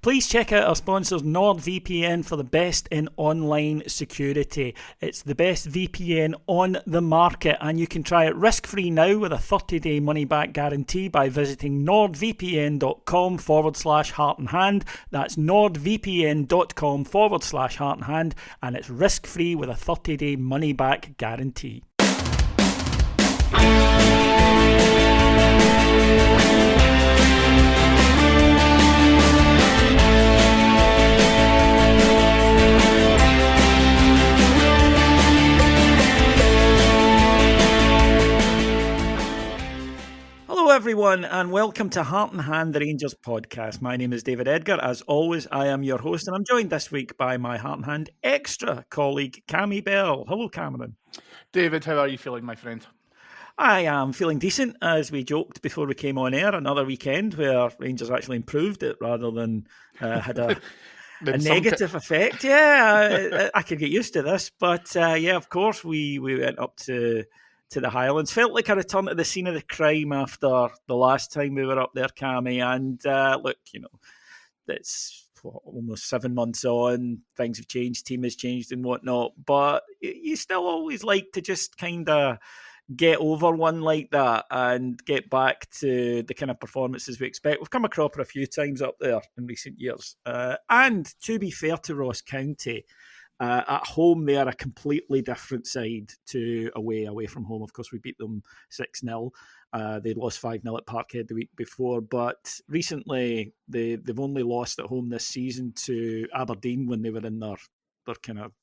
Please check out our sponsors NordVPN for the best in online security. It's the best VPN on the market, and you can try it risk-free now with a 30-day money-back guarantee by visiting nordvpn.com/heart and hand. That's nordvpn.com/heart and hand, and it's risk-free with a 30-day money-back guarantee. Hello everyone, and welcome to Heart and Hand, the Rangers podcast. My name is David Edgar. As always, I am your host, and I'm joined this week by my Heart and Hand extra colleague, Cammy Bell. Hello, Cameron. David, how are you feeling, my friend? I am feeling decent, as we joked before we came on air. Another weekend where Rangers actually improved it rather than had a negative effect. Yeah, I could get used to this. But yeah, of course, we went up to the Highlands. Felt like a return to the scene of the crime after the last time we were up there, Cammy. And look, you know, it's almost 7 months on. Things have changed, team has changed and whatnot. But you still always like to just kind of get over one like that and get back to the kind of performances we expect. We've come a cropper a few times up there in recent years. And to be fair to Ross County, at home, they are a completely different side to away from home. Of course, we beat them 6-0. They lost 5-0 at Parkhead the week before. But recently, they've only lost at home this season to Aberdeen when they were in their kind of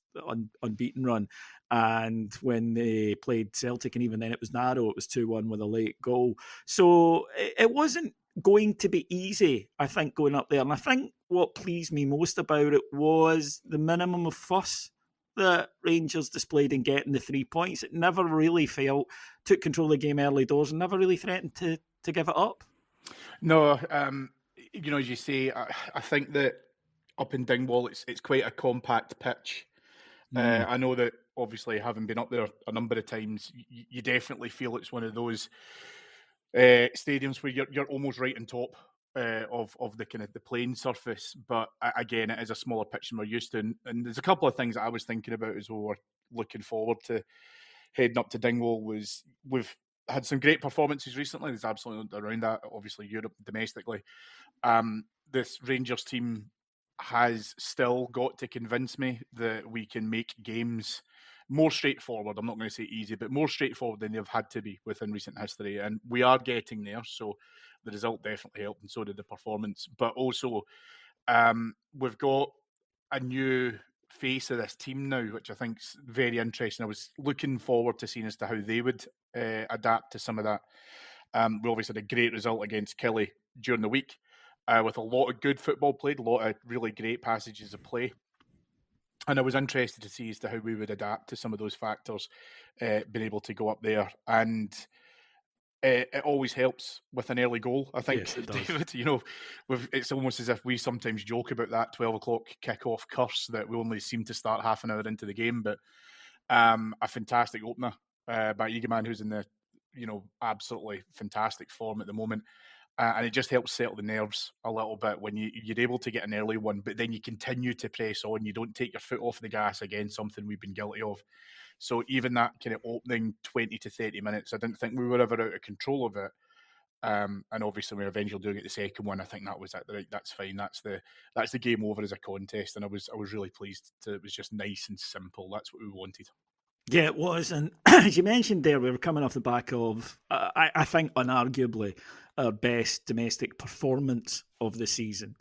unbeaten run. And when they played Celtic, and even then it was narrow, it was 2-1 with a late goal. So it wasn't going to be easy, I think, going up there. And I think what pleased me most about it was the minimum of fuss that Rangers displayed in getting the 3 points. It never really took control of the game early doors and never really threatened to give it up. No, you know, as you say, I think that up in Dingwall, it's quite a compact pitch. I know that obviously, having been up there a number of times, you definitely feel it's one of those stadiums where you're almost right on top of the kind of the playing surface. But again, it is a smaller pitch than we're used to. And there's a couple of things that I was thinking about as we were looking forward to heading up to Dingwall. We've had some great performances recently. There's absolutely around that, obviously Europe domestically. This Rangers team has still got to convince me that we can make games more straightforward. I'm not going to say easy, but more straightforward than they've had to be within recent history. And we are getting there. So the result definitely helped, and so did the performance. But also, we've got a new face of this team now, which I think is very interesting. I was looking forward to seeing as to how they would adapt to some of that. We obviously had a great result against Kelly during the week, with a lot of good football played, a lot of really great passages of play. And I was interested to see as to how we would adapt to some of those factors, being able to go up there. And it always helps with an early goal, I think, yes, David. You know, it's almost as if we sometimes joke about that 12 o'clock kick-off curse that we only seem to start half an hour into the game. But a fantastic opener by Egeman, who's in the, you know, absolutely fantastic form at the moment. And it just helps settle the nerves a little bit when you're able to get an early one, but then you continue to press on. You don't take your foot off the gas again, something we've been guilty of. So even that kind of opening 20 to 30 minutes, I didn't think we were ever out of control of it. And obviously we're eventually doing it the second one. I think that was right. That's fine. That's the game over as a contest. And I was really pleased. It was just nice and simple. That's what we wanted. Yeah, it was. And as you mentioned there, we were coming off the back of, I think, unarguably, our best domestic performance of the season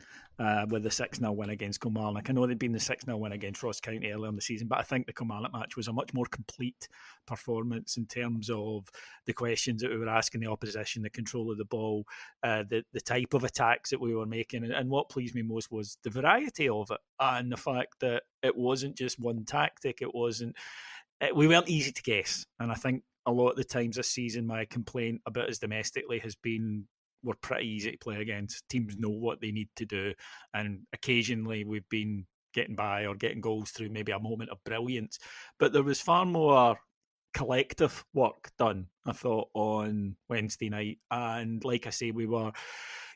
with the 6-0 win against Kilmarnock. I know they'd been the 6-0 win against Ross County earlier in the season, but I think the Kilmarnock match was a much more complete performance in terms of the questions that we were asking the opposition, the control of the ball, the type of attacks that we were making. And what pleased me most was the variety of it and the fact that it wasn't just one tactic. We weren't easy to guess. And I think a lot of the times this season, my complaint about us domestically has been we're pretty easy to play against. Teams know what they need to do. And occasionally we've been getting by or getting goals through maybe a moment of brilliance. But there was far more collective work done, I thought, on Wednesday night. And like I say, we were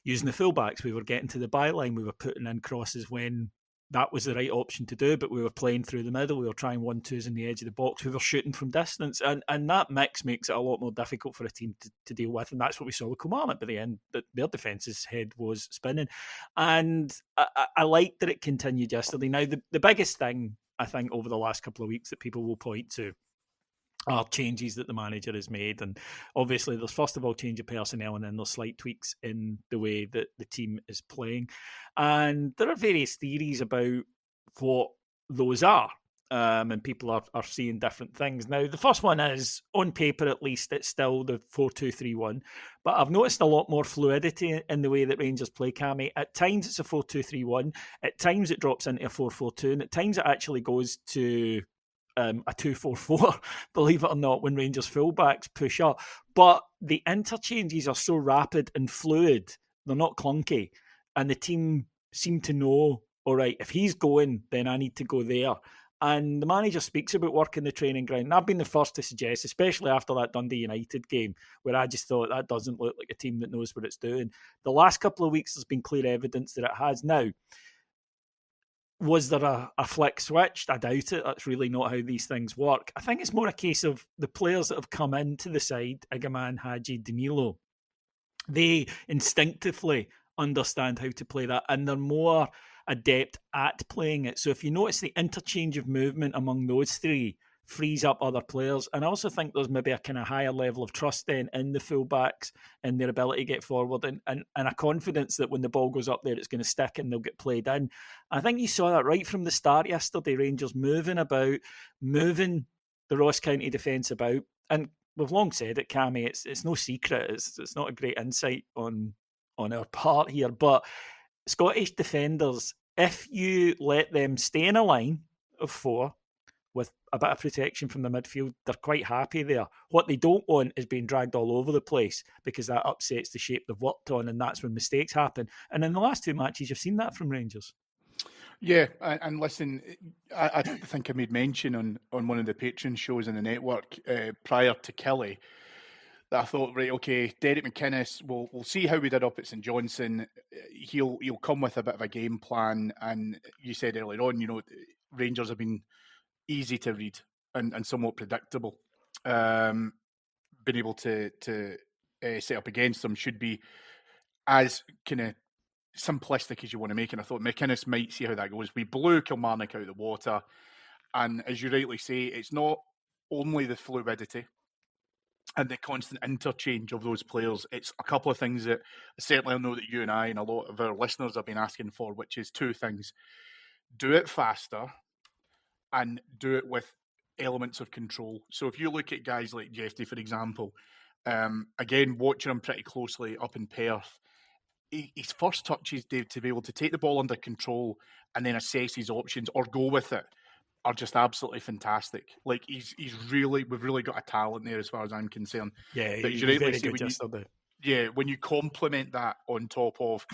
using the fullbacks. We were getting to the byline. We were putting in crosses when that was the right option to do, but we were playing through the middle. We were trying 1-2s in the edge of the box. We were shooting from distance. And that mix makes it a lot more difficult for a team to deal with. And that's what we saw with Kilmarnock by the end, that their defence's head was spinning. And I liked that it continued yesterday. Now, the biggest thing, I think, over the last couple of weeks that people will point to are changes that the manager has made. And obviously there's first of all change of personnel, and then there's slight tweaks in the way that the team is playing. And there are various theories about what those are. And people are seeing different things. Now, the first one is, on paper at least, it's still the 4-2-3-1. But I've noticed a lot more fluidity in the way that Rangers play, Cammy. At times it's a 4-2-3-1. At times it drops into a 4-4-2. And at times it actually goes to a 2-4-4, believe it or not, when Rangers fullbacks push up. But the interchanges are so rapid and fluid, they're not clunky. And the team seem to know, all right, if he's going, then I need to go there. And the manager speaks about working the training ground. And I've been the first to suggest, especially after that Dundee United game, where I just thought that doesn't look like a team that knows what it's doing. The last couple of weeks, there's been clear evidence that it has. Now, was there a flick switched? I doubt it. That's really not how these things work. I think it's more a case of the players that have come into the side, Igaman, Hadji, Danilo, they instinctively understand how to play that, and they're more adept at playing it. So if you notice, the interchange of movement among those three frees up other players. And I also think there's maybe a kind of higher level of trust then in the fullbacks and their ability to get forward, and a confidence that when the ball goes up there, it's going to stick and they'll get played in. I think you saw that right from the start yesterday, Rangers moving about, moving the Ross County defence about. And we've long said it, Cammy, it's no secret. It's not a great insight on our part here, but Scottish defenders, if you let them stay in a line of four with a bit of protection from the midfield, they're quite happy there. What they don't want is being dragged all over the place, because that upsets the shape they've worked on, and that's when mistakes happen. And in the last two matches, you've seen that from Rangers. Yeah, and listen, I think I made mention on one of the Patreon shows in the network prior to Kelly that I thought, right, okay, Derek McInnes, we'll see how we did up at St Johnstone. He'll come with a bit of a game plan, and you said earlier on, Rangers have been easy to read and somewhat predictable. Being able to set up against them should be as kind of simplistic as you want to make it. And I thought McInnes might see how that goes. We blew Kilmarnock out of the water, and as you rightly say, it's not only the fluidity and the constant interchange of those players. It's a couple of things that certainly I know that you and I and a lot of our listeners have been asking for, which is two things. Do it faster and do it with elements of control. So if you look at guys like Jeffrey, for example, again, watching him pretty closely up in Perth, his first touches, Dave, to be able to take the ball under control and then assess his options or go with it are just absolutely fantastic. Like we've really got a talent there as far as I'm concerned. Yeah, he's very good yesterday. Yeah, when you complement that on top of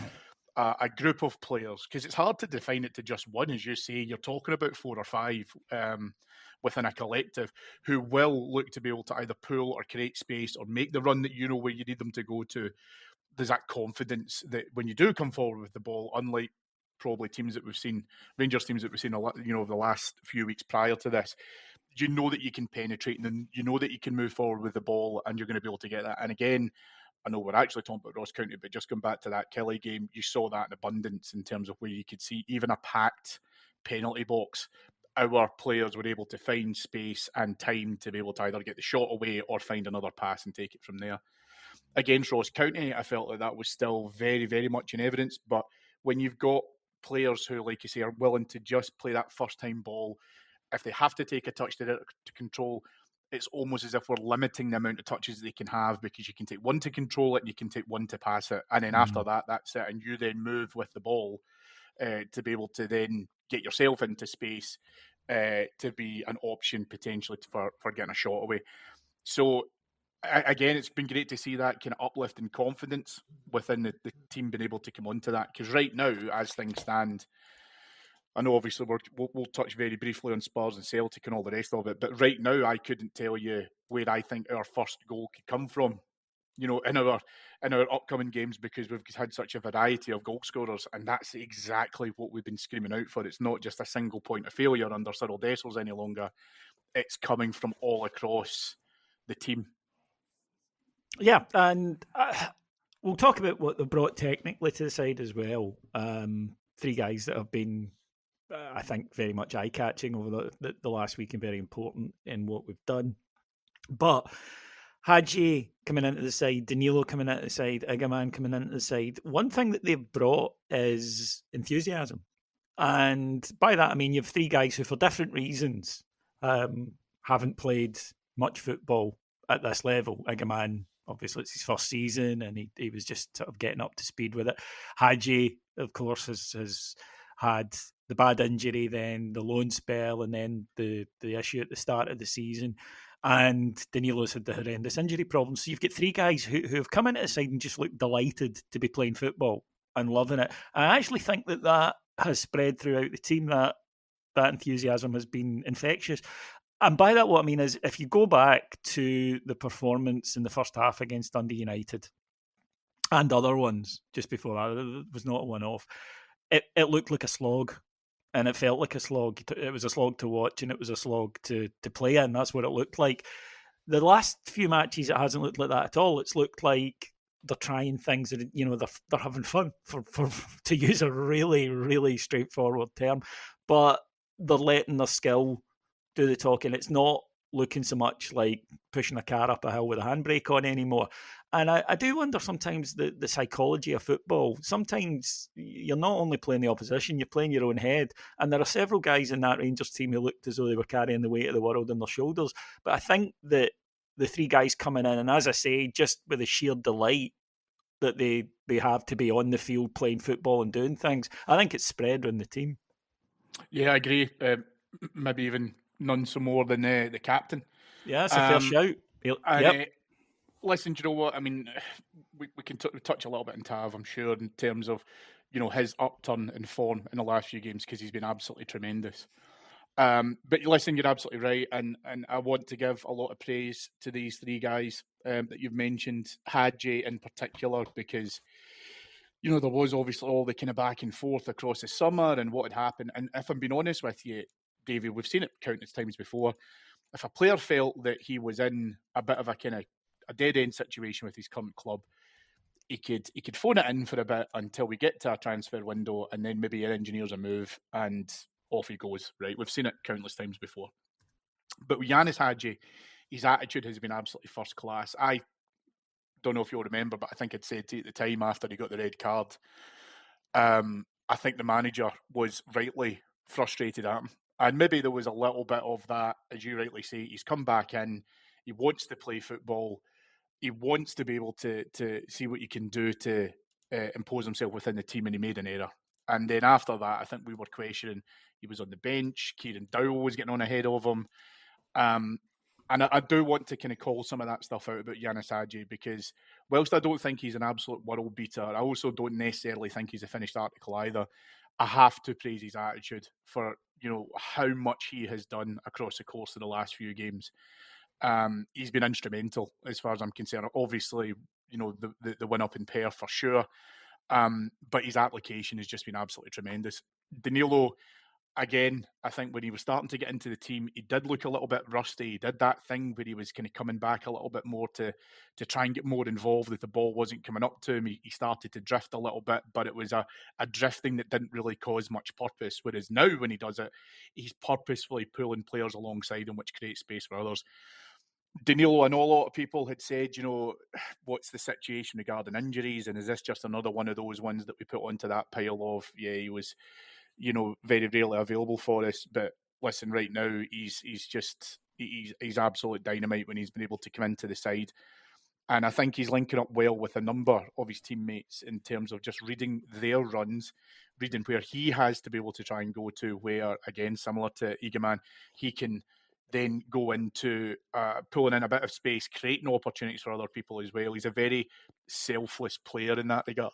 a group of players, because it's hard to define it to just one, as you say, you're talking about 4 or 5 within a collective who will look to be able to either pull or create space or make the run that you know where you need them to go to. There's that confidence that when you do come forward with the ball, unlike probably teams that we've seen, Rangers teams that we've seen a lot, the last few weeks prior to this, you know that you can penetrate and you know that you can move forward with the ball and you're going to be able to get that. And again, I know we're actually talking about Ross County, but just going back to that Kelly game, you saw that in abundance in terms of where you could see even a packed penalty box. Our players were able to find space and time to be able to either get the shot away or find another pass and take it from there. Against Ross County, I felt like that was still very, very much in evidence. But when you've got players who, like you say, are willing to just play that first-time ball, if they have to take a touch to control, it's almost as if we're limiting the amount of touches they can have, because you can take one to control it and you can take one to pass it. And then after that, that's it. And you then move with the ball to be able to then get yourself into space to be an option potentially for getting a shot away. So, again, it's been great to see that kind of uplift in confidence within the team being able to come onto that. Because right now, as things stand, I know obviously we'll touch very briefly on Spurs and Celtic and all the rest of it, but right now I couldn't tell you where I think our first goal could come from. in our upcoming games, because we've had such a variety of goal scorers, and that's exactly what we've been screaming out for. It's not just a single point of failure under Cyril Dessers any longer. It's coming from all across the team. Yeah, and we'll talk about what they brought technically to the side as well. 3 guys that have been, I think, very much eye-catching over the last week and very important in what we've done. But Hadji coming into the side, Danilo coming into the side, Igaman coming into the side. One thing that they've brought is enthusiasm. And by that, I mean, you have 3 guys who, for different reasons, haven't played much football at this level. Igaman, obviously, it's his first season and he was just sort of getting up to speed with it. Hadji, of course, has had the bad injury, then the loan spell, and then the issue at the start of the season. And Danilo's had the horrendous injury problems. So you've got 3 guys who have come into the side and just look delighted to be playing football and loving it. I actually think that has spread throughout the team, that enthusiasm has been infectious. And by that, what I mean is, if you go back to the performance in the first half against Dundee United and other ones just before that, it was not a one-off, it looked like a slog. And it felt like a slog. It was a slog to watch, and it was a slog to play in. That's what it looked like. The last few matches, it hasn't looked like that at all. It's looked like they're trying things that, they're having fun, for to use a really, really straightforward term. But they're letting their skill do the talking. It's not looking so much like pushing a car up a hill with a handbrake on anymore. And I do wonder sometimes the psychology of football. Sometimes you're not only playing the opposition, you're playing your own head. And there are several guys in that Rangers team who looked as though they were carrying the weight of the world on their shoulders. But I think that the 3 guys coming in, and as I say, just with the sheer delight that they have to be on the field playing football and doing things, I think it's spread around the team. Yeah, I agree. Maybe even none so more than the captain. Yeah, that's a fair shout. Yep. Listen, do you know what? I mean, we can touch a little bit on Tav, I'm sure, in terms of, his upturn in form in the last few games, because he's been absolutely tremendous. But listen, you're absolutely right, and I want to give a lot of praise to these 3 guys that you've mentioned, Hadji in particular, because, there was obviously all the kind of back and forth across the summer and what had happened. And if I'm being honest with you, David, we've seen it countless times before. If a player felt that he was in a bit of a kind of a dead end situation with his current club, he could phone it in for a bit until we get to a transfer window, and then maybe he engineers a move and off he goes. Right, we've seen it countless times before. But with Yanis Hadji, his attitude has been absolutely first class. I don't know if you'll remember, but I think I'd said to you at the time after he got the red card, I think the manager was rightly frustrated at him. And maybe there was a little bit of that, as you rightly say. He's come back in, he wants to play football, he wants to be able to see what he can do to impose himself within the team, and he made an error. And then after that, I think we were questioning. He was on the bench. Kieran Dowell was getting on ahead of him. And I do want to kind of call some of that stuff out about Yanis Hadji, because whilst I don't think he's an absolute world beater, I also don't necessarily think he's a finished article either. I have to praise his attitude for, how much he has done across the course of the last few games. He's been instrumental as far as I'm concerned. Obviously, the win up in Perth for sure. But his application has just been absolutely tremendous. Danilo, again, I think when he was starting to get into the team, he did look a little bit rusty. He did that thing where he was kind of coming back a little bit more to try and get more involved if the ball wasn't coming up to him. He started to drift a little bit, but it was a drifting that didn't really cause much purpose. Whereas now when he does it, he's purposefully pulling players alongside him, which creates space for others. Danilo, I know a lot of people had said, what's the situation regarding injuries? And is this just another one of those ones that we put onto that pile of, yeah, he was, very rarely available for us. But listen, right now, he's absolute dynamite when he's been able to come into the side. And I think he's linking up well with a number of his teammates in terms of just reading their runs, reading where he has to be able to try and go to, where, again, similar to Igaman, he can then go into pulling in a bit of space, creating opportunities for other people as well. He's a very selfless player in that regard.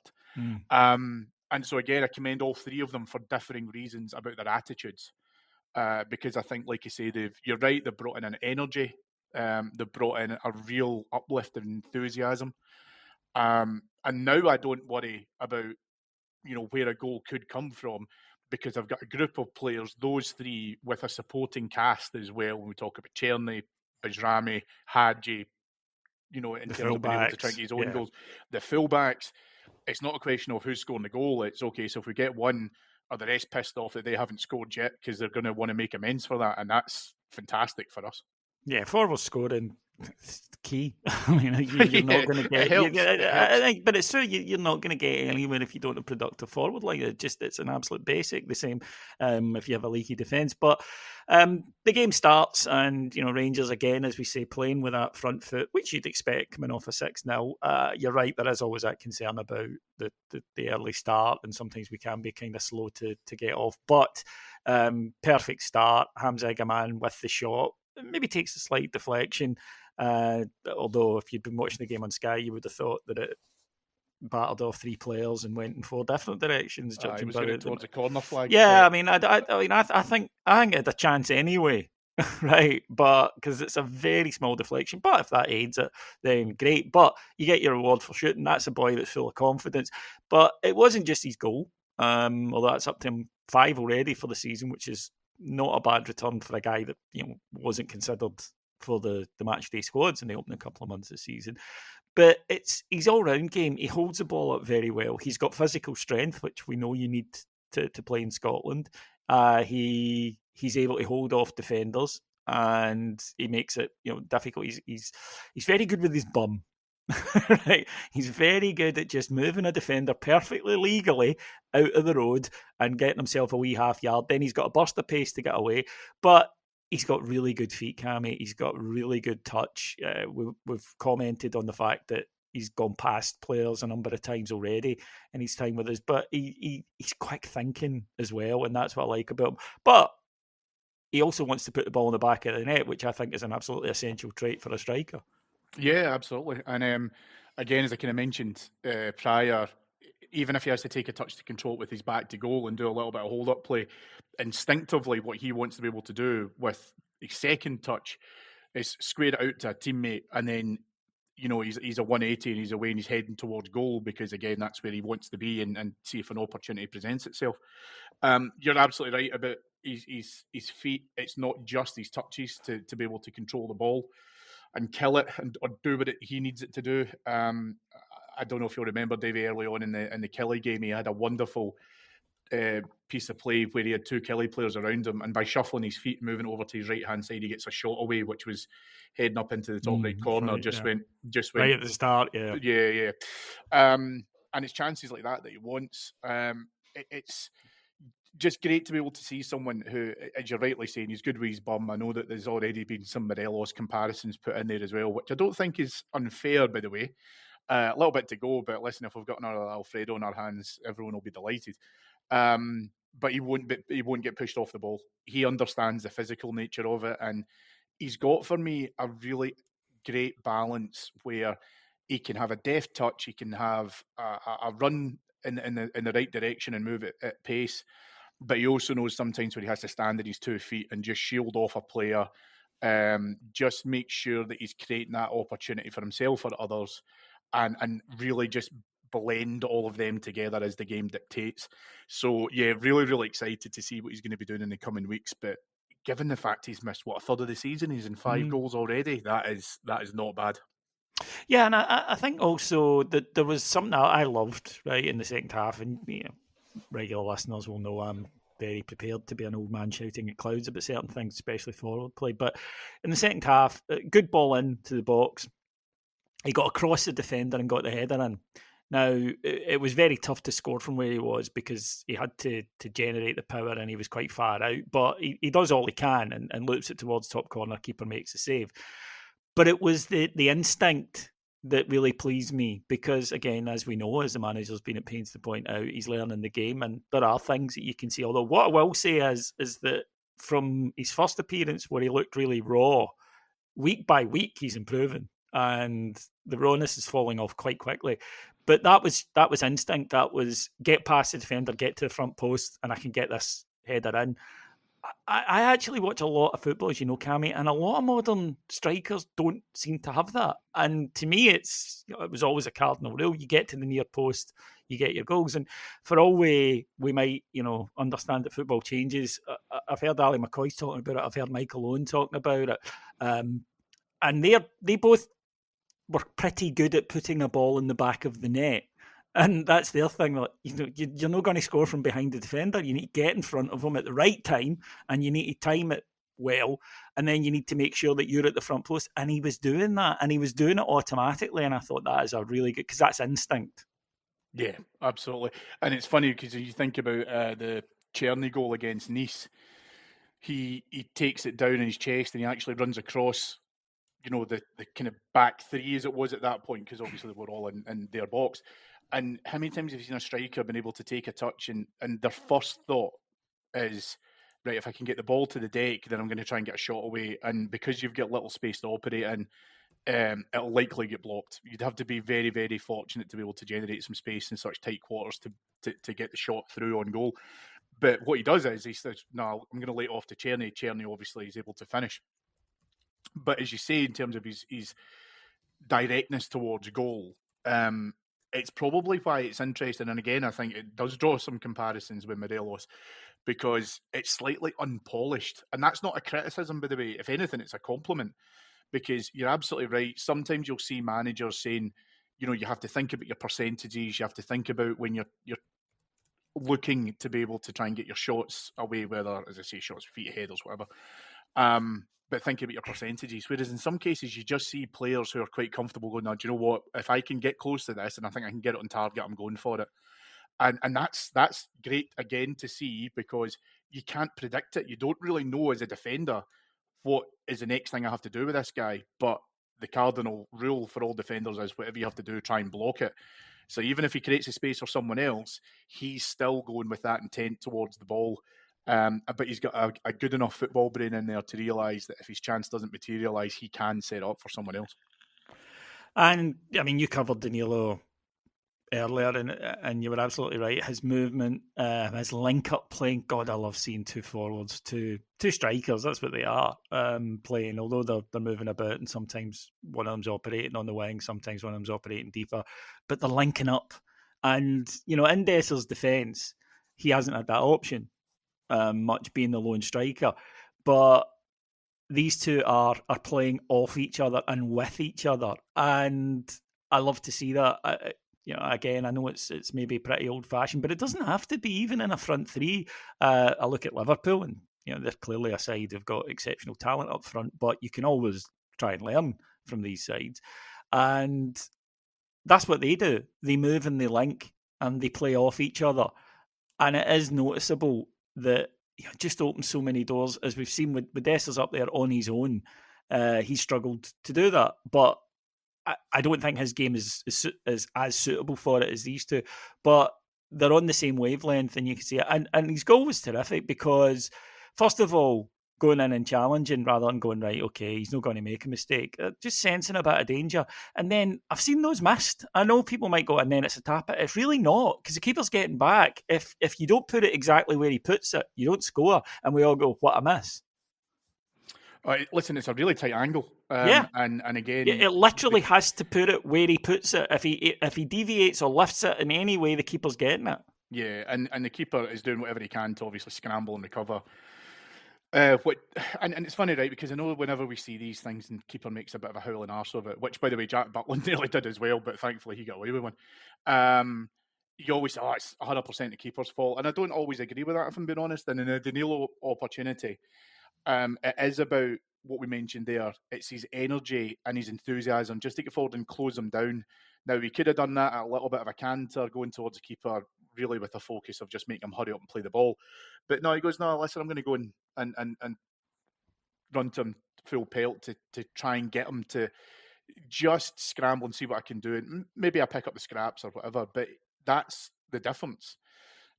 And so, again, I commend all 3 of them for differing reasons about their attitudes. Because I think, like you say, you're right, they've brought in an energy They brought in a real uplift in enthusiasm. And now I don't worry about, where a goal could come from, because I've got a group of players, those three, with a supporting cast as well. When we talk about Cherny, Bajrami, Hadji, in terms of being able to try and get his own goals. The fullbacks, it's not a question of who's scoring the goal. It's okay, so if we get one, are the rest pissed off that they haven't scored yet, because they're going to want to make amends for that, and that's fantastic for us. Yeah, forward scoring is key. I mean, you're not going to get. I think, but it's true. You're not going to get anywhere if you don't have a productive forward line. It's an absolute basic. The same if you have a leaky defence. But the game starts, and Rangers again, as we say, playing with that front foot, which you'd expect coming off a 6-0. You're right. There is always that concern about the early start, and sometimes we can be kind of slow to get off. But perfect start. Hamza Gaman with the shot. Maybe takes a slight deflection, although if you'd been watching the game on Sky, you would have thought that it battered off three players and went in four different directions. Judging by it towards the corner flag. Yeah, I mean, I think it had a chance anyway, right? But because it's a very small deflection, but if that aids it, then great. But you get your reward for shooting. That's a boy that's full of confidence. But it wasn't just his goal, although that's up to him 5 already for the season, which is not a bad return for a guy that wasn't considered for the match day squads in the opening couple of months of the season. But it's his all-round game. He holds the ball up very well. He's got physical strength, which we know you need to play in Scotland. He's able to hold off defenders, and he makes it difficult. He's very good with his bum. Right, he's very good at just moving a defender perfectly legally out of the road and getting himself a wee half yard. Then he's got a burst of pace to get away, but he's got really good feet, Cammy. He's got really good touch. We've commented on the fact that he's gone past players a number of times already in his time with us, but he's quick thinking as well, and that's what I like about him. But he also wants to put the ball in the back of the net, which I think is an absolutely essential trait for a striker. Yeah, absolutely. And again, as I kind of mentioned prior, even if he has to take a touch to control it with his back to goal and do a little bit of hold-up play, instinctively what he wants to be able to do with his second touch is square it out to a teammate, and then he's a 180 and he's away and he's heading towards goal, because again, that's where he wants to be, and see if an opportunity presents itself. You're absolutely right about his feet. It's not just his touches to be able to control the ball and kill it or do what he needs it to do. I don't know if you'll remember, Davey, early on in the Kelly game, he had a wonderful piece of play where he had 2 Kelly players around him, and by shuffling his feet, moving over to his right hand side, he gets a shot away, which was heading up into the top right corner. Right, just went right at the start. Yeah. And it's chances like that he wants. It's just great to be able to see someone who, as you're rightly saying, he's good with his bum. I know that there's already been some Morelos comparisons put in there as well, which I don't think is unfair, by the way. A little bit to go, but listen, if we've got another Alfredo in our hands, everyone will be delighted. But he won't get pushed off the ball. He understands the physical nature of it, and he's got, for me, a really great balance where he can have a deft touch, he can have a run in the right direction and move it at pace. But he also knows sometimes when he has to stand on his 2 feet and just shield off a player, just make sure that he's creating that opportunity for himself or others, and really just blend all of them together as the game dictates. So, yeah, really, really excited to see what he's going to be doing in the coming weeks. But given the fact he's missed, a third of the season, he's in 5 goals already, that is not bad. Yeah, and I think also that there was something I loved, right, in the second half, and regular listeners will know I'm very prepared to be an old man shouting at clouds about certain things, especially forward play. But in the second half, good ball into the box. He got across the defender and got the header in. Now, it was very tough to score from where he was because he had to generate the power and he was quite far out. But he does all he can and loops it towards top corner. Keeper makes the save. But it was the instinct that really pleased me because, again, as we know, as the manager's been at pains to point out, he's learning the game and there are things that you can see. Although what I will say is that from his first appearance where he looked really raw, week by week he's improving and the rawness is falling off quite quickly. But that was instinct. That was get past the defender, get to the front post, and I can get this header in. I actually watch a lot of football, as you know, Cammy, and a lot of modern strikers don't seem to have that. And to me, it was always a cardinal rule. You get to the near post, you get your goals. And for all we might, understand that football changes, I've heard Ali McCoy talking about it. I've heard Michael Owen talking about it. And they both were pretty good at putting a ball in the back of the net. And that's their thing. Like, you're not going to score from behind the defender. You need to get in front of them at the right time, and you need to time it well. And then you need to make sure that you're at the front post. And he was doing that, and he was doing it automatically. And I thought that is a really good, because that's instinct. Yeah, absolutely. And it's funny because you think about the Czerny goal against Nice. He takes it down in his chest and he actually runs across, the kind of back three as it was at that point, because obviously they were all in their box. And how many times have you seen a striker been able to take a touch and their first thought is, right, if I can get the ball to the deck, then I'm going to try and get a shot away. And because you've got little space to operate in, it'll likely get blocked. You'd have to be very, very fortunate to be able to generate some space in such tight quarters to get the shot through on goal. But what he does is he says, no, I'm going to lay it off to Czerny. Czerny obviously is able to finish. But as you say, in terms of his directness towards goal, it's probably why it's interesting. And again, I think it does draw some comparisons with Morelos because it's slightly unpolished. And that's not a criticism, by the way. If anything, it's a compliment, because you're absolutely right. Sometimes you'll see managers saying, you have to think about your percentages. You have to think about when you're looking to be able to try and get your shots away, whether, as I say, shots feet ahead or whatever. But think about your percentages. Whereas in some cases, you just see players who are quite comfortable going, do you know what? If I can get close to this and I think I can get it on target, I'm going for it. And that's great, again, to see, because you can't predict it. You don't really know as a defender what is the next thing I have to do with this guy. But the cardinal rule for all defenders is whatever you have to do, try and block it. So even if he creates a space for someone else, he's still going with that intent towards the ball. But he's got a good enough football brain in there to realise that if his chance doesn't materialise, he can set up for someone else. And, I mean, you covered Danilo earlier, and you were absolutely right. His movement, his link-up playing, God, I love seeing two forwards, two strikers, that's what they are, playing, although they're moving about, and sometimes one of them's operating on the wing, sometimes one of them's operating deeper, but they're linking up. And, in Desser's defence, he hasn't had that option, much being the lone striker. But these two are playing off each other and with each other. And I love to see that. Again, I know it's maybe pretty old-fashioned, but it doesn't have to be, even in a front three. I look at Liverpool, and they're clearly a side who've got exceptional talent up front, but you can always try and learn from these sides. And that's what they do. They move and they link, and they play off each other. And it is noticeable that just opens so many doors, as we've seen with Dessers up there on his own. He struggled to do that, but I don't think his game is as suitable for it as these two. But they're on the same wavelength, and you can see it. And his goal was terrific because, first of all, going in and challenging rather than going, right, okay, he's not going to make a mistake. Just sensing a bit of danger. And then I've seen those missed. I know people might go, and then it's a tap it. It's really not, because the keeper's getting back. If you don't put it exactly where he puts it, you don't score. And we all go, what a miss. Listen, it's a really tight angle. Yeah. And again... It literally has to put it where he puts it. If he deviates or lifts it in any way, the keeper's getting it. Yeah, and the keeper is doing whatever he can to obviously scramble and recover. And it's funny, right, because I know whenever we see these things and keeper makes a bit of a howling arse of it, which, by the way, Jack Butland nearly did as well, but thankfully he got away with one. You always say, it's 100% the keeper's fault. And I don't always agree with that, if I'm being honest. And in the Danilo opportunity, it is about what we mentioned there. It's his energy and his enthusiasm. Just take it forward and close him down. Now, he could have done that at a little bit of a canter, going towards the keeper, really with a focus of just making him hurry up and play the ball. But no, he goes, no, listen, I'm going to go and run to him full pelt to try and get him to just scramble and see what I can do. And maybe I pick up the scraps or whatever. But that's the difference,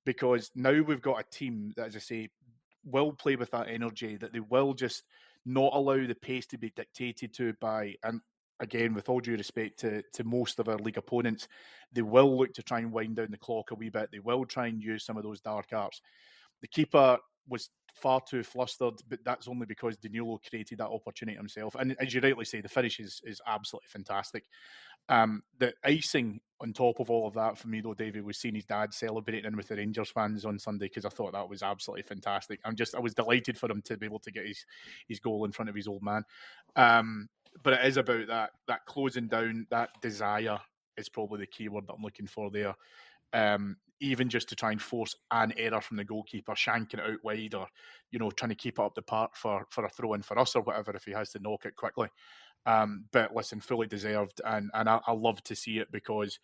because now we've got a team that, as I say, will play with that energy, that they will just not allow the pace to be dictated to by, and again, with all due respect to most of our league opponents, they will look to try and wind down the clock a wee bit. They will try and use some of those dark arts. The keeper was far too flustered, but that's only because Danilo created that opportunity himself. And as you rightly say, the finish is absolutely fantastic. The icing on top of all of that for me, though, David, was seeing his dad celebrating with the Rangers fans on Sunday, because I thought that was absolutely fantastic. I was delighted for him to be able to get his goal in front of his old man. But it is about that closing down, that desire is probably the key word that I'm looking for there. Even just to try and force an error from the goalkeeper, shanking it out wide, or trying to keep it up the park for a throw in for us or whatever if he has to knock it quickly. But listen, fully deserved, and I love to see it, because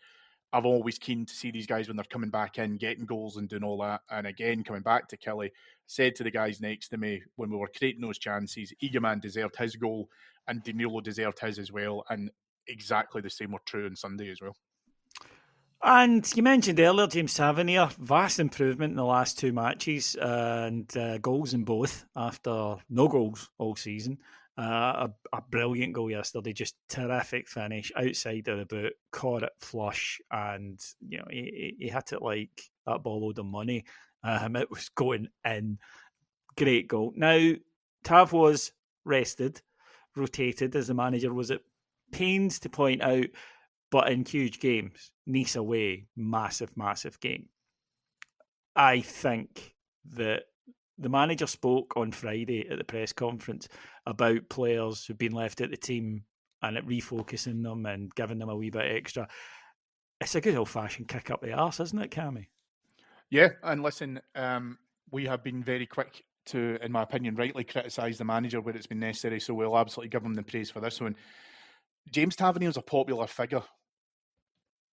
I'm always keen to see these guys when they're coming back in, getting goals and doing all that. And again, coming back to Kelly, said to the guys next to me when we were creating those chances, Eagleman deserved his goal and Danilo deserved his as well, and exactly the same were true on Sunday as well. And you mentioned earlier, James Tavernier, vast improvement in the last two matches, and goals in both after no goals all season. A brilliant goal yesterday, just terrific finish, outside of the boot, caught it flush, and he hit it like that ball load of money. It was going in. Great goal. Now, Tav was rested, rotated, as the manager was at pains to point out, but in huge games. Nice away, massive, massive game. I think that the manager spoke on Friday at the press conference about players who've been left at the team and it refocusing them and giving them a wee bit extra. It's a good old-fashioned kick up the arse, isn't it, Cammy? Yeah, and listen, we have been very quick to, in my opinion, rightly criticise the manager where it's been necessary, so we'll absolutely give him the praise for this one. James Tavernier is a popular figure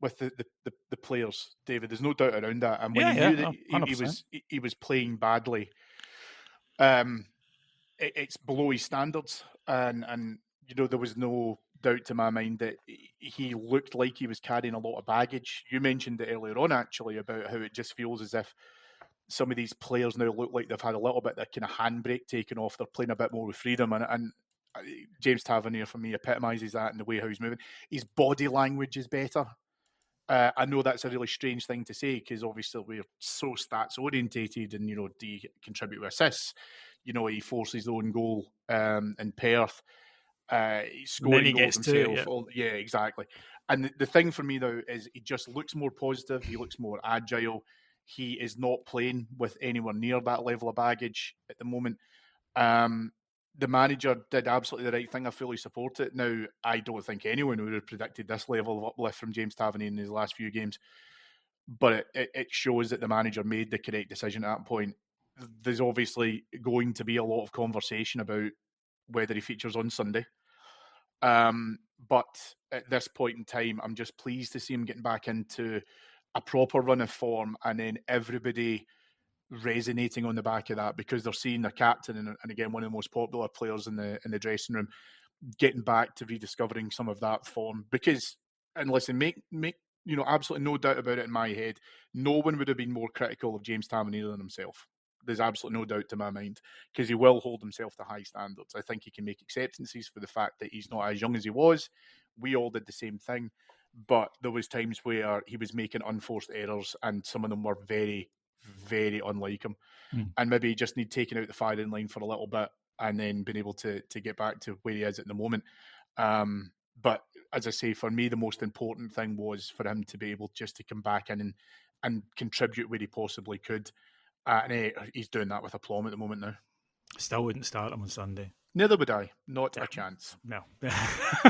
with the players, David. There's no doubt around that. And when he knew that he was playing badly, it's below his standards, and there was no doubt to my mind that he looked like he was carrying a lot of baggage. You mentioned it earlier on, actually, about how it just feels as if some of these players now look like they've had a little bit of kind of handbrake taken off. They're playing a bit more with freedom, and James Tavernier, for me, epitomises that in the way how he's moving. His body language is better. I know that's a really strange thing to say, because obviously we're so stats orientated, and do you contribute with assists? He forces his own goal in Perth. He's scoring goals himself. Yeah, exactly. And the thing for me though is he just looks more positive. He looks more agile. He is not playing with anywhere near that level of baggage at the moment. The manager did absolutely the right thing. I fully support it. Now, I don't think anyone would have predicted this level of uplift from James Tavernier in his last few games, but it shows that the manager made the correct decision at that point. There's obviously going to be a lot of conversation about whether he features on Sunday. But at this point in time, I'm just pleased to see him getting back into a proper run of form, and then everybody resonating on the back of that, because they're seeing their captain and again one of the most popular players in the dressing room getting back to rediscovering some of that form. Because, and listen, make absolutely no doubt about it in my head, no one would have been more critical of James Tavernier than himself. There's absolutely no doubt to my mind, because he will hold himself to high standards. I think he can make acceptances for the fact that he's not as young as he was. We all did the same thing, but there was times where he was making unforced errors, and some of them were very, very unlike him. And maybe he just need taking out the firing line for a little bit and then being able to get back to where he is at the moment. But as I say, for me, the most important thing was for him to be able just to come back in and contribute where he possibly could. And he's doing that with aplomb at the moment now. Still wouldn't start him on Sunday. Neither would I. Not a chance. No.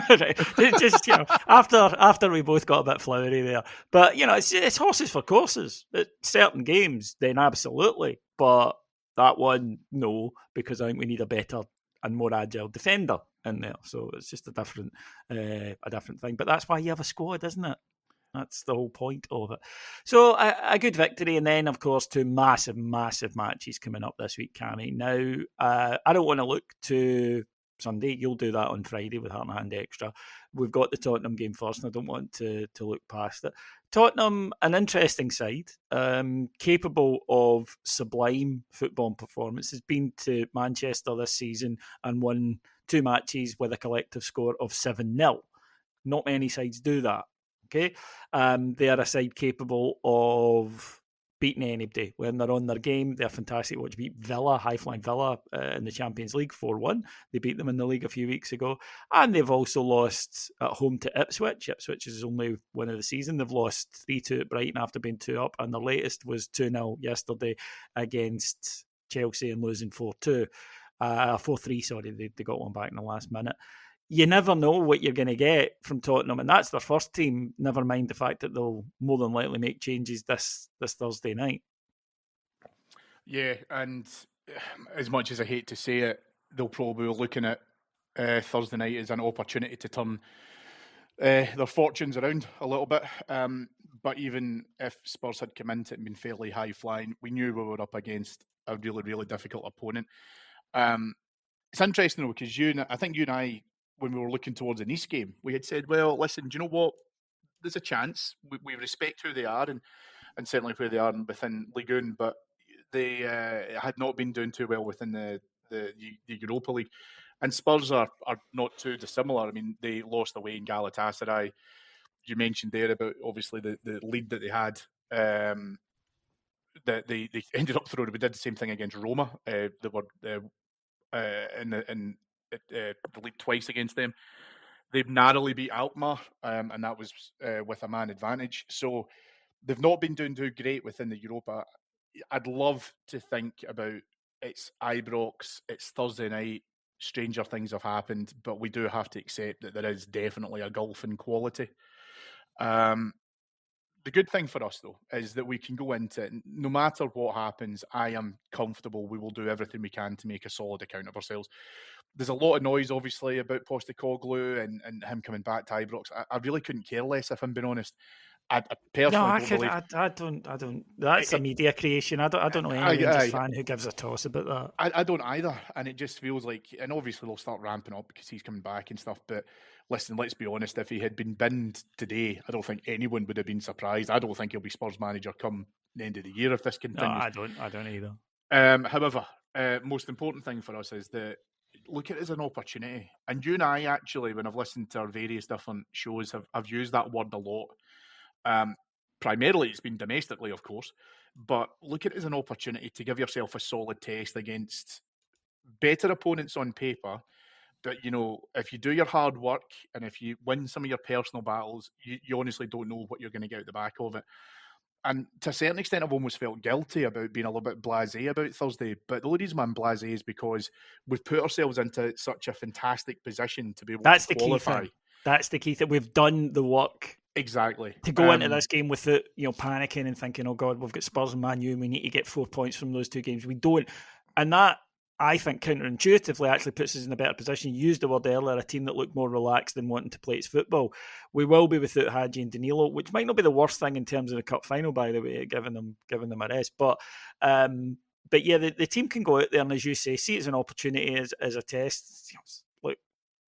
Right. Just, after we both got a bit flowery there. But, it's horses for courses. At certain games, then absolutely. But that one, no, because I think we need a better and more agile defender in there. So it's just a different thing. But that's why you have a squad, isn't it? That's the whole point of it. So a good victory, and then, of course, two massive, massive matches coming up this week, Cammy. Now, I don't want to look to Sunday. You'll do that on Friday with Heart and Hand Extra. We've got the Tottenham game first, and I don't want to look past it. Tottenham, an interesting side, capable of sublime football performances. Been to Manchester this season and won two matches with a collective score of 7-0. Not many sides do that. Okay, they are a side capable of beating anybody when they're on their game. They're fantastic to watch. Beat Villa, high-flying Villa in the Champions League 4-1. They beat them in the league a few weeks ago. And they've also lost at home to Ipswich. Ipswich is only win of the season. They've lost 3-2 at Brighton after being 2 up. And their latest was 2-0 yesterday against Chelsea and losing 4-2. 4-3, sorry. They got one back in the last minute. You never know what you're going to get from Tottenham, and that's their first team, never mind the fact that they'll more than likely make changes this Thursday night. Yeah, and as much as I hate to say it, they'll probably be looking at Thursday night as an opportunity to turn their fortunes around a little bit. But even if Spurs had come into it and been fairly high-flying, we knew we were up against a really, really difficult opponent. It's interesting, though, because I think you and I, when we were looking towards the Nice game, we had said, well, listen, do you know what? There's a chance. We respect who they are and certainly where they are within Ligue 1, but they had not been doing too well within the Europa League. And Spurs are not too dissimilar. I mean, they lost away in Galatasaray. You mentioned there about, obviously, the lead that they had. That they ended up throwing. We did the same thing against Roma. They were in the league twice against them. They've narrowly beat Alkmaar, and that was with a man advantage. So they've not been doing too great within the Europa. I'd love to think about it's Ibrox, it's Thursday night, stranger things have happened, but we do have to accept that there is definitely a gulf in quality. The good thing for us, though, is that we can go into it. No matter what happens, I am comfortable. We will do everything we can to make a solid account of ourselves. There's a lot of noise, obviously, about Postecoglou and him coming back to Ibrox. I really couldn't care less, if I'm being honest. I personally don't believe. I don't. That's a media creation. I don't know any Rangers fan who gives a toss about that. I don't either, and it just feels like, and obviously they'll start ramping up because he's coming back and stuff. But listen, let's be honest. If he had been binned today, I don't think anyone would have been surprised. I don't think he'll be Spurs manager come the end of the year if this continues. No, I don't either. However, most important thing for us is that look at it as an opportunity. And you and I actually, when I've listened to our various different shows, have used that word a lot. Primarily, it's been domestically, of course, but look at it as an opportunity to give yourself a solid test against better opponents on paper. But, you know, if you do your hard work and if you win some of your personal battles, you honestly don't know what you're going to get out the back of it. And to a certain extent, I've almost felt guilty about being a little bit blasé about Thursday. But the only reason I'm blasé is because we've put ourselves into such a fantastic position to be able to qualify. That's the key thing. We've done the work. Exactly. To go into this game without, panicking and thinking, oh God, we've got Spurs and Man U and we need to get 4 points from those two games. We don't. And that, I think, counterintuitively actually puts us in a better position. You used the word earlier, a team that looked more relaxed than wanting to play its football. We will be without Hadji and Danilo, which might not be the worst thing in terms of the cup final, by the way, giving them a rest. But yeah, the team can go out there and, as you say, see it as an opportunity, as a test. Look,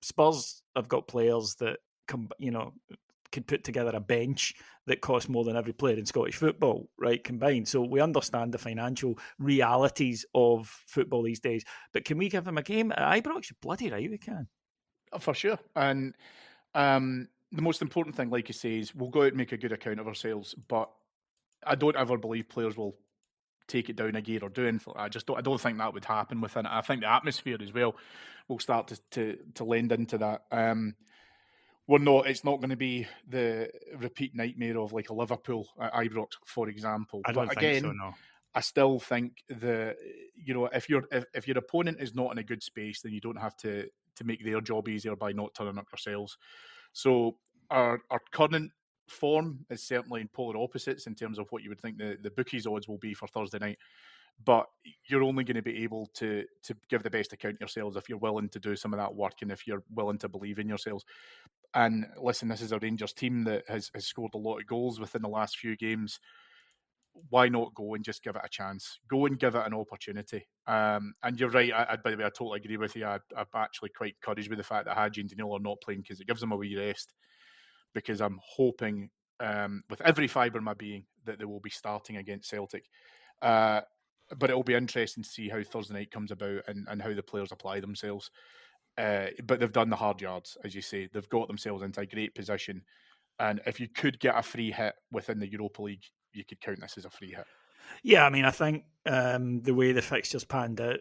Spurs have got players that can put together a bench that costs more than every player in Scottish football, right, combined. So we understand the financial realities of football these days. But can we give them a game at Ibrox? Bloody right, we can. For sure. And the most important thing, like you say, is we'll go out and make a good account of ourselves. But I don't ever believe players will take it down a gear or do anything. I don't think that would happen within it. I think the atmosphere as well will start to lend into that. It's not going to be the repeat nightmare of like a Liverpool at Ibrox, for example. I don't think so, no. I still think if your opponent is not in a good space, then you don't have to make their job easier by not turning up yourselves. So our current form is certainly in polar opposites in terms of what you would think the bookies odds will be for Thursday night. But you're only going to be able to give the best account of yourselves if you're willing to do some of that work and if you're willing to believe in yourselves. And listen, this is a Rangers team that has scored a lot of goals within the last few games. Why not go and just give it a chance? Go and give it an opportunity. And you're right, by the way, I totally agree with you. I'm actually quite encouraged with the fact that Hadji and Danilo are not playing because it gives them a wee rest. Because I'm hoping, with every fibre of my being, that they will be starting against Celtic. But it'll be interesting to see how Thursday night comes about and how the players apply themselves. But they've done the hard yards, as you say. They've got themselves into a great position. And if you could get a free hit within the Europa League, you could count this as a free hit. Yeah, I mean, I think the way the fixtures panned out,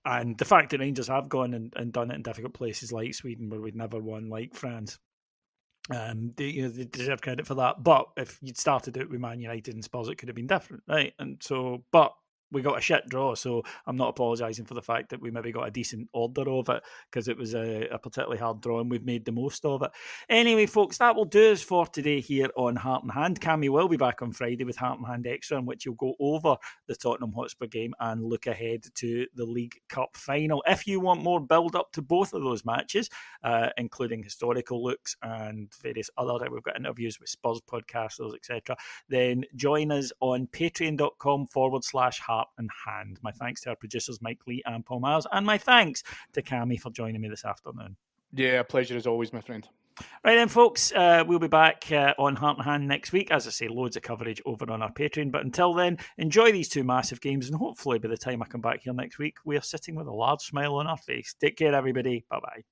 and the fact that Rangers have gone and done it in difficult places like Sweden, where we'd never won, like France, they deserve credit for that. But if you'd started it with Man United and Spurs, it could have been different, right? And so, but we got a shit draw, so I'm not apologising for the fact that we maybe got a decent order of it, because it was a particularly hard draw and we've made the most of it. Anyway, folks, that will do us for today here on Heart and Hand. Cammy will be back on Friday with Heart and Hand Extra, in which you'll go over the Tottenham Hotspur game and look ahead to the League Cup final. If you want more build up to both of those matches, including historical looks and various other, we've got interviews with Spurs podcasters, etc., then join us on patreon.com/Heart and Hand. My thanks to our producers Mike Lee and Paul Miles, and my thanks to Cammy for joining me this afternoon. Yeah, pleasure as always, my friend. Right then, folks, we'll be back on Heart and Hand next week. As I say, loads of coverage over on our Patreon. But until then, enjoy these two massive games, and hopefully by the time I come back here next week, we are sitting with a large smile on our face. Take care, everybody. Bye-bye.